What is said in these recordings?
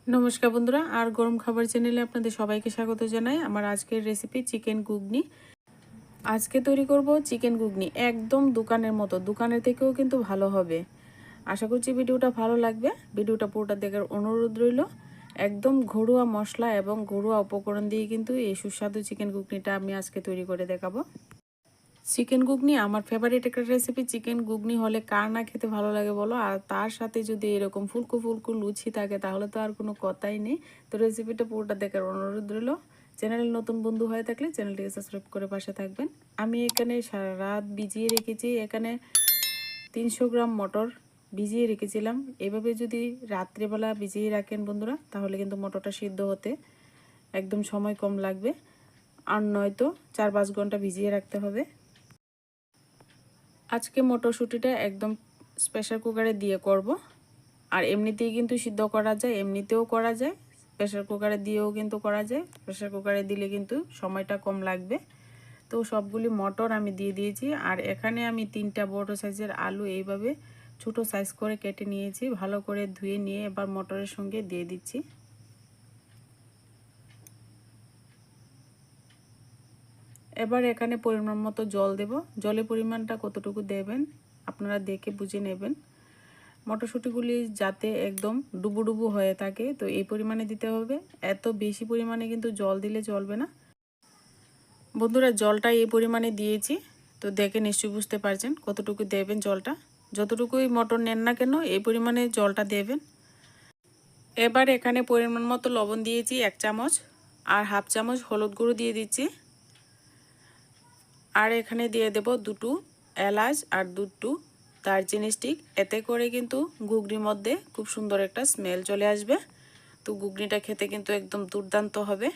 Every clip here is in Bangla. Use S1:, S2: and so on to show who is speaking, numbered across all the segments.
S1: নমস্কার বন্ধুরা, আর গরম খাবার চ্যানেলে আপনাদের সবাইকে স্বাগত জানাই। আমার আজকের রেসিপি চিকেন ঘুগনি। আজকে তৈরি করব চিকেন ঘুগনি, একদম দোকানের মতো, দোকানের থেকেও কিন্তু ভালো হবে। আশা করছি ভিডিওটা ভালো লাগবে। ভিডিওটা পুরোটা দেখার অনুরোধ রইল। একদম ঘরোয়া মশলা এবং ঘরোয়া উপকরণ দিয়ে কিন্তু এই সুস্বাদু চিকেন ঘুগনিটা আমি আজকে তৈরি করে দেখাবো। চিকেন ঘুগনি আমার ফেভারিট একটা রেসিপি। চিকেন ঘুগনি হলে কার না খেতে ভালো লাগে বলো, আর তার সাথে যদি এরকম ফুলকো ফুলকো লুচি থাকে তাহলে তো আর কোনো কথাই নেই। তো রেসিপিটা পুরোটা দেখার অনুরোধ রইল। চ্যানেল নতুন বন্ধু হয়ে থাকলে চ্যানেলটিকে সাবস্ক্রাইব করে পাশে থাকবেন। আমি এখানে সারা রাত ভিজিয়ে রেখেছি। এখানে 300 গ্রাম মটর ভিজিয়ে রেখেছিলাম। এভাবে যদি রাত্রেবেলা ভিজিয়ে রাখেন বন্ধুরা, তাহলে কিন্তু মটরটা সিদ্ধ হতে একদম সময় কম লাগবে, আর নয়তো 4-5 ঘন্টা ভিজিয়ে রাখতে হবে। আজকে মটরশুঁটিটা একদম প্রেসার কুকারে দিয়ে করব। আর এমনিতেই কিন্তু সিদ্ধ করা যায়, এমনিতেও করা যায়, প্রেসার কুকারে দিয়েও কিন্তু করা যায়। প্রেসার কুকারে দিলে কিন্তু সময়টা কম লাগবে। তো সবগুলি মটর আমি দিয়ে দিয়েছি। আর এখানে আমি 3টা বড় সাইজের আলু এইভাবে ছোট সাইজ করে কেটে নিয়েছি। ভালো করে ধুয়ে নিয়ে এবার মটরের সঙ্গে দিয়ে দিচ্ছি। এবার এখানে পরিমাণ মতো জল দেব। জলের পরিমাণটা কতটুকু দেবেন আপনারা দেখে বুঝে নেবেন। মটরশুঁটিগুলি যাতে একদম ডুবু ডুবু হয়ে থাকে, তো এই পরিমাণে দিতে হবে। এত বেশি পরিমাণে কিন্তু জল দিলে চলবে না বন্ধুরা। জলটা এই পরিমাণে দিয়েছি, তো দেখে নিশ্চয়ই বুঝতে পারছেন কতটুকু দেবেন জলটা। যতটুকুই মটর নেন না কেন এই পরিমাণে জলটা দেবেন। এবার এখানে পরিমাণ মতো লবণ দিয়েছি 1 চামচ, আর হাফ চামচ হলুদ গুঁড়ো দিয়ে দিচ্ছি। আর এখানে দিয়ে দেব 2টো এলাচ আর 2টো দারচিনি স্টিক। এতে করে কিন্তু ঘুগনির মধ্যে খুব সুন্দর একটা স্মেল চলে আসবে। তো ঘুগনিটা খেতে কিন্তু একদম দুর্দান্ত হবে।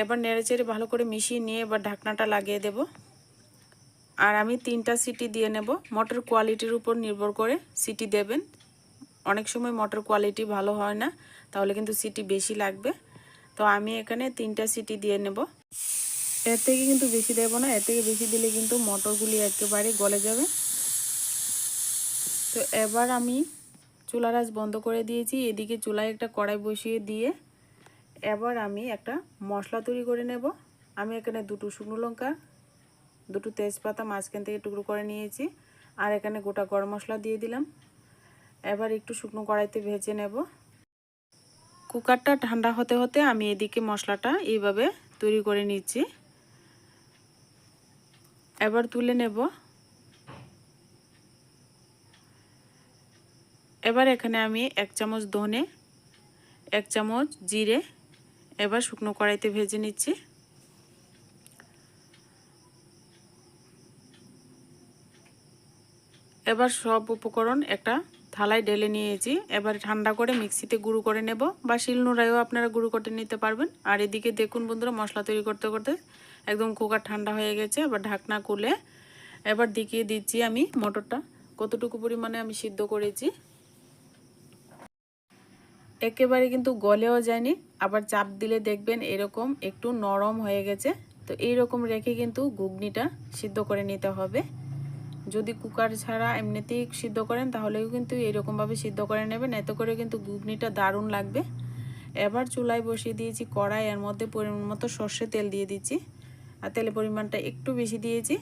S1: এবার নেড়েচেড়ে ভালো করে মিশিয়ে নিয়ে এবার ঢাকনাটা লাগিয়ে দেব। আর আমি 3টা সিটি দিয়ে নেব। মটর কোয়ালিটির উপর নির্ভর করে সিটি দেবেন। অনেক সময় মটর কোয়ালিটি ভালো হয় না, তাহলে কিন্তু সিটি বেশি লাগবে। তো আমি এখানে 3টা সিটি দিয়ে নেব। এর থেকে কিন্তু বেশি দেব না, এর থেকে বেশি দিলে কিন্তু মটরগুলি একেবারে গলে যাবে। তো এবার আমি চুলার আঁচ বন্ধ করে দিয়েছি। এদিকে চুলায় একটা কড়াই বসিয়ে দিয়ে এবার আমি একটা মশলা তৈরি করে নেব। আমি এখানে 2টো শুকনো লঙ্কা, 2টো তেজপাতা মাঝখান থেকে টুকরো করে নিয়েছি, আর এখানে গোটা গরম মশলা দিয়ে দিলাম। এবার একটু শুকনো কড়াইতে ভেজে নেব। কুকারটা ঠান্ডা হতে হতে আমি এদিকে মশলাটা এইভাবে তৈরি করে নিচ্ছি। এবার তুলে নেব। এবার এখানে আমি 1 চামচ ধনে, 1 চামচ জিরে এবার শুকনো কড়াইতে ভেজে নিচ্ছি। এবার সব উপকরণ একটা থালায় ঢেলে নিয়েছি। এবার ঠান্ডা করে মিক্সিতে গুঁড়ো করে নেব, বা শিলনোড়ায়ও আপনারা গুঁড়ো করে নিতে পারবেন। আর এদিকে দেখুন বন্ধুরা, মশলা তৈরি করতে করতে একদম কুকার ঠান্ডা হয়ে গেছে। এবার ঢাকনা খুলে এবার দেখিয়ে দিচ্ছি আমি মটরটা কতটুকু পরিমাণে আমি সিদ্ধ করেছি। একেবারে কিন্তু গলেও যায়নি, আবার চাপ দিলে দেখবেন এরকম একটু নরম হয়ে গেছে। তো এইরকম রেখে কিন্তু ঘুগনিটা সিদ্ধ করে নিতে হবে। যদি কুকার ছাড়া এমনিতেই সিদ্ধ করেন তাহলেও কিন্তু এরকমভাবে সিদ্ধ করে নেবেন, এতে করে কিন্তু ঘুগনিটা দারুণ লাগবে। এবার চুলায় বসিয়ে দিয়েছি কড়াই, এর মধ্যে পরিমাণ মতো সর্ষে তেল দিয়ে দিচ্ছি। আর তেলের পরিমাণটা একটু বেশি দিয়েছি।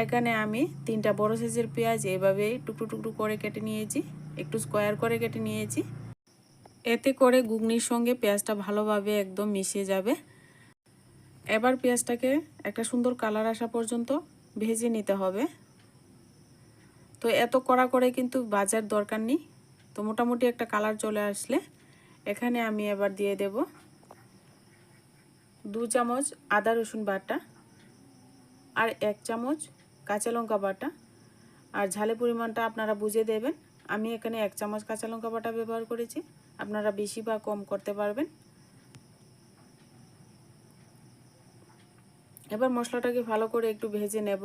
S1: এখানে আমি 3টা বড় সাইজের পেঁয়াজ এভাবে টুকরো টুকরো করে কেটে নিয়েছি, একটু স্কোয়ার করে কেটে নিয়েছি। এতে করে ঘুগনির সঙ্গে পেঁয়াজটা ভালোভাবে একদম মিশে যাবে। এবার পেঁয়াজটাকে একটা সুন্দর কালার আসা পর্যন্ত ভেজে নিতে হবে। তো এত কড়া করে কিন্তু ভাজার দরকার নেই। তো মোটামুটি একটা কালার চলে আসলে এখানে আমি এবার দিয়ে দেব 2 চামচ আদা রসুন বাটা, আর 1 চামচ কাঁচা লঙ্কা বাটা। আর ঝালের পরিমাণটা আপনারা বুঝে দেবেন। আমি এখানে 1 চামচ কাঁচা লঙ্কা বাটা ব্যবহার করেছি, আপনারা বেশি বা কম করতে পারবেন। এবার মশলাটাকে ভালো করে একটু ভেজে নেব।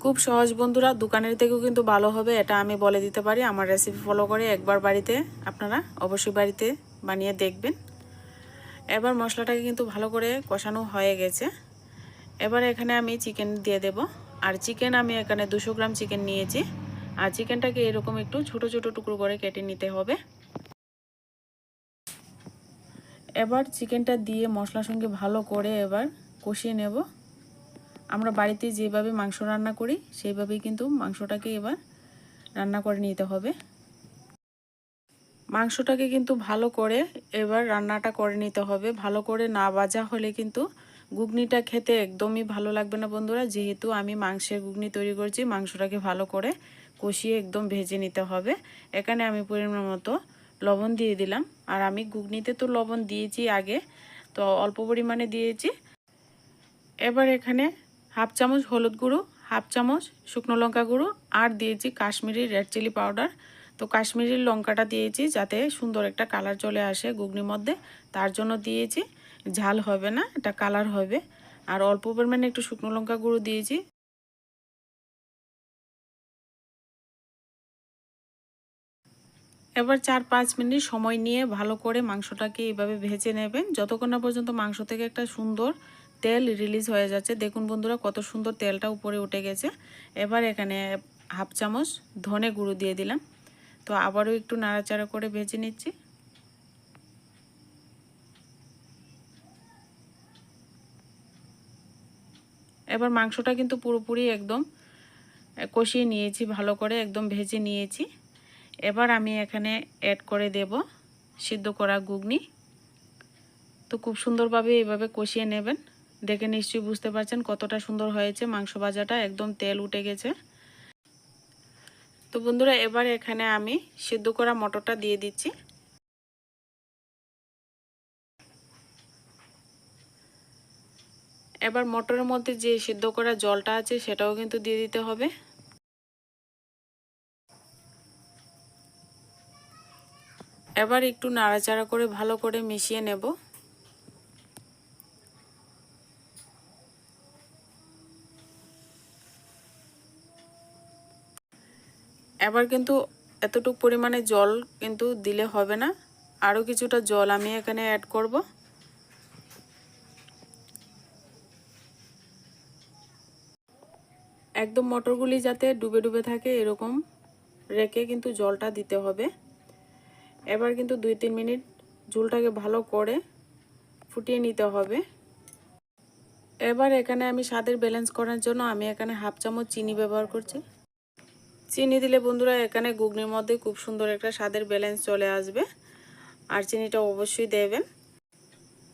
S1: খুব সহজ বন্ধুরা, দোকানের থেকেও কিন্তু ভালো হবে, এটা আমি বলে দিতে পারি। আমার রেসিপি ফলো করে একবার বাড়িতে আপনারা অবশ্যই বাড়িতে বানিয়ে দেখবেন। এবার মশলাটাকে কিন্তু ভালো করে কষানো হয়ে গেছে। এবার এখানে আমি চিকেন দিয়ে দেব। আর চিকেন আমি এখানে 200 গ্রাম চিকেন নিয়েছি। আর চিকেনটাকে এরকম একটু ছোট ছোট টুকরো করে কেটে নিতে হবে। এবার চিকেনটা দিয়ে মশলার সঙ্গে ভালো করে এবার কষিয়ে নেব। আমরা বাড়িতে যেভাবে মাংস রান্না করি সেইভাবেই কিন্তু মাংসটাকে এবার রান্না করে নিতে হবে। মাংসটাকে কিন্তু ভালো করে এবার রান্নাটা করে নিতে হবে। ভালো করে না ভাজা হলে কিন্তু ঘুগনিটা খেতে একদমই ভালো লাগবে না বন্ধুরা। যেহেতু আমি মাংসের ঘুগনি তৈরি করছি, মাংসটাকে ভালো করে কষিয়ে একদম ভেজে নিতে হবে। এখানে আমি পরিমাণ মতো লবণ দিয়ে দিলাম। আর আমি ঘুগনিতে তো লবণ দিয়েছি আগে, তো অল্প পরিমাণে দিয়েছি। এবার এখানে হাফ চামচ হলুদ গুঁড়ো, হাফ চামচ শুকনো লঙ্কা গুঁড়ো আর দিয়েছি কাশ্মীরি রেড চিলি পাউডার। তো কাশ্মীরি লঙ্কাটা দিয়েছি যাতে সুন্দর একটা কালার চলে আসে ঘুগনির মধ্যে, তার জন্য দিয়েছি। ঝাল হবে না, এটা কালার হবে। আর অল্প পরিমাণে একটু শুকনো লঙ্কা গুঁড়ো দিয়েছি। এবার 4-5 মিনিট সময় নিয়ে ভালো করে মাংসটাকে এইভাবে ভেজে নেবেন, যতক্ষণ না পর্যন্ত মাংস থেকে একটা সুন্দর তেল রিলিজ হয়ে যাচ্ছে। দেখুন বন্ধুরা কত সুন্দর তেলটা উপরে উঠে গেছে। এবার এখানে হাফ চামচ ধনে গুঁড়ো দিয়ে দিলাম। তো আবারও একটু নাড়াচাড়া করে ভেজে নিচ্ছি। এবার মাংসটা কিন্তু পুরোপুরি একদম কষিয়ে নিয়েছি, ভালো করে একদম ভেজে নিয়েছি। এবার আমি এখানে অ্যাড করে দেব সিদ্ধ করা ঘুগনি। তো খুব সুন্দরভাবে এইভাবে কষিয়ে নেবেন। দেখে নিশ্চয়ই বুঝতে পারছেন কতটা সুন্দর হয়েছে মাংস ভাজাটা, একদম তেল উঠে গেছে। তো বন্ধুরা এবার এখানে আমি সিদ্ধ করা মটরটা দিয়ে দিচ্ছি। এবার মটরের মধ্যে যে সিদ্ধ করা জলটা আছে সেটাও কিন্তু দিয়ে দিতে হবে। এবার একটু নাড়াচাড়া করে ভালো করে মিশিয়ে নেব। এবার কিন্তু এতটুকু পরিমাণে জল কিন্তু দিলে হবে না, আরও কিছুটা জল আমি এখানে অ্যাড করব। একদম মটরগুলি যাতে ডুবে ডুবে থাকে এরকম রেখে কিন্তু জলটা দিতে হবে। এবার কিন্তু 2-3 মিনিট ঝোলটাকে ভালো করে ফুটিয়ে নিতে হবে। এবার এখানে আমি স্বাদের ব্যালেন্স করার জন্য আমি এখানে হাফ চামচ চিনি ব্যবহার করছি। চিনি দিলে বন্ধুরা এখানে ঘুগনির মধ্যে খুব সুন্দর একটা স্বাদের ব্যালেন্স চলে আসবে। আর চিনিটা অবশ্যই দেবেন।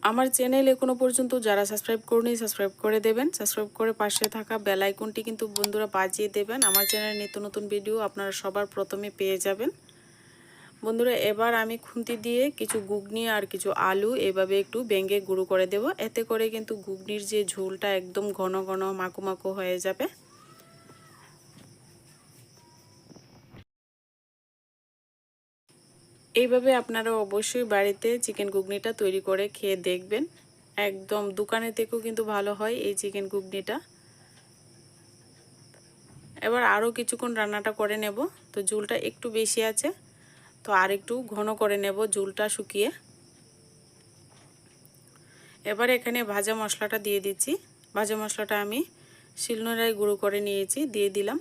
S1: আমার চ্যানেল এখনো পর্যন্ত যারা সাবস্ক্রাইব করেনি সাবস্ক্রাইব করে দেবেন। সাবস্ক্রাইব করে পাশে থাকা বেল আইকনটি কিন্তু বন্ধুরা বাজিয়ে দেবেন। আমার চ্যানেলে নিত্য নতুন ভিডিও আপনারা সবার প্রথমে পেয়ে যাবেন। বন্ধুরা এবার আমি খুন্তি দিয়ে কিছু ঘুগনি আর কিছু আলু এভাবে একটু ভেঙে গুঁড়ো করে দেব। এতে করে কিন্তু ঘুগনির যে ঝোলটা একদম ঘন ঘন মাখো মাখো হয়ে যাবে। এইভাবে আপনারা অবশ্যই বাড়িতে চিকেন ঘুগনিটা তৈরি করে খেয়ে দেখবেন। একদম দোকানের থেকেও কিন্তু ভালো হয় এই চিকেন ঘুগনিটা। এবার আরও কিছুক্ষণ রান্নাটা করে নেব। তো ঝোলটা একটু বেশি আছে, তো আর একটু ঘন করে নেব ঝোলটা শুকিয়ে। এবার এখানে ভাজা মশলাটা দিয়ে দিচ্ছি। ভাজা মশলাটা আমি শিলনোড়ায় গুঁড়ো করে নিয়েছি, দিয়ে দিলাম।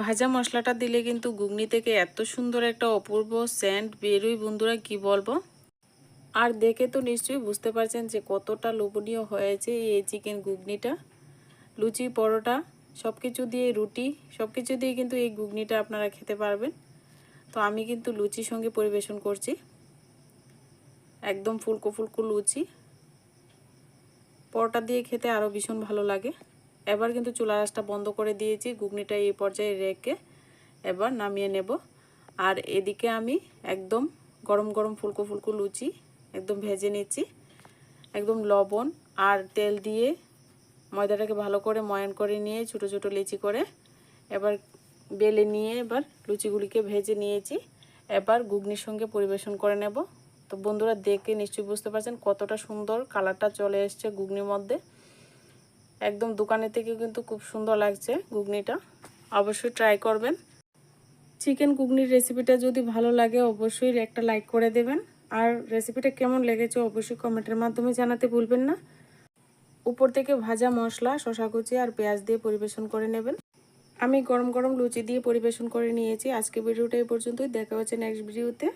S1: ভাজা মশলাটা দিলে কিন্তু ঘুগনি থেকে এত সুন্দর একটা অপূর্ব সেন্ট বেরোয় বন্ধুরা, কি বলবো। আর দেখে তো নিশ্চয়ই বুঝতে পারছেন যে কতটা লোভনীয় হয়েছে এই চিকেন ঘুগনিটা। লুচি পরোটা সব কিছু দিয়ে, রুটি সব কিছু দিয়ে কিন্তু এই ঘুগনিটা আপনারা খেতে পারবেন। তো আমি কিন্তু লুচির সঙ্গে পরিবেশন করছি, একদম ফুলকো ফুলকো লুচি। পরোটা দিয়ে খেতে আরও ভীষণ ভালো লাগে। এবার কিন্তু চুলা আঁচটা বন্ধ করে দিয়েছি, ঘুগনিটা এই পর্যায়ে রেখে এবার নামিয়ে নেব। আর এদিকে আমি একদম গরম গরম ফুলকো ফুলকো লুচি একদম ভেজে নিচ্ছি। একদম লবণ আর তেল দিয়ে ময়দাটাকে ভালো করে ময়ান করে নিয়ে ছোটো ছোটো লিচি করে এবার বেলে নিয়ে এবার লুচিগুলিকে ভেজে নিয়েছি। এবার ঘুগনির সঙ্গে পরিবেশন করে নেব। তো বন্ধুরা দেখে নিশ্চয়ই বুঝতে পারছেন কতটা সুন্দর কালারটা চলে এসছে ঘুগনির মধ্যে। একদম দোকানের থেকে কিন্তু খুব সুন্দর লাগছে ঘুগনিটা, অবশ্যই ট্রাই করবেন। চিকেন ঘুগনির রেসিপিটা যদি ভালো লাগে অবশ্যই একটা লাইক করে দেবেন। আর রেসিপিটা কেমন লেগেছে অবশ্যই কমেন্টের মাধ্যমে জানাতে ভুলবেন না। উপর থেকে ভাজা মশলা, শসা কুচি আর পেঁয়াজ দিয়ে পরিবেশন করে নেবেন। আমি গরম গরম লুচি দিয়ে পরিবেশন করে নিয়েছি। আজকে ভিডিওটা এই পর্যন্তই, দেখা হচ্ছে নেক্সট ভিডিওতে।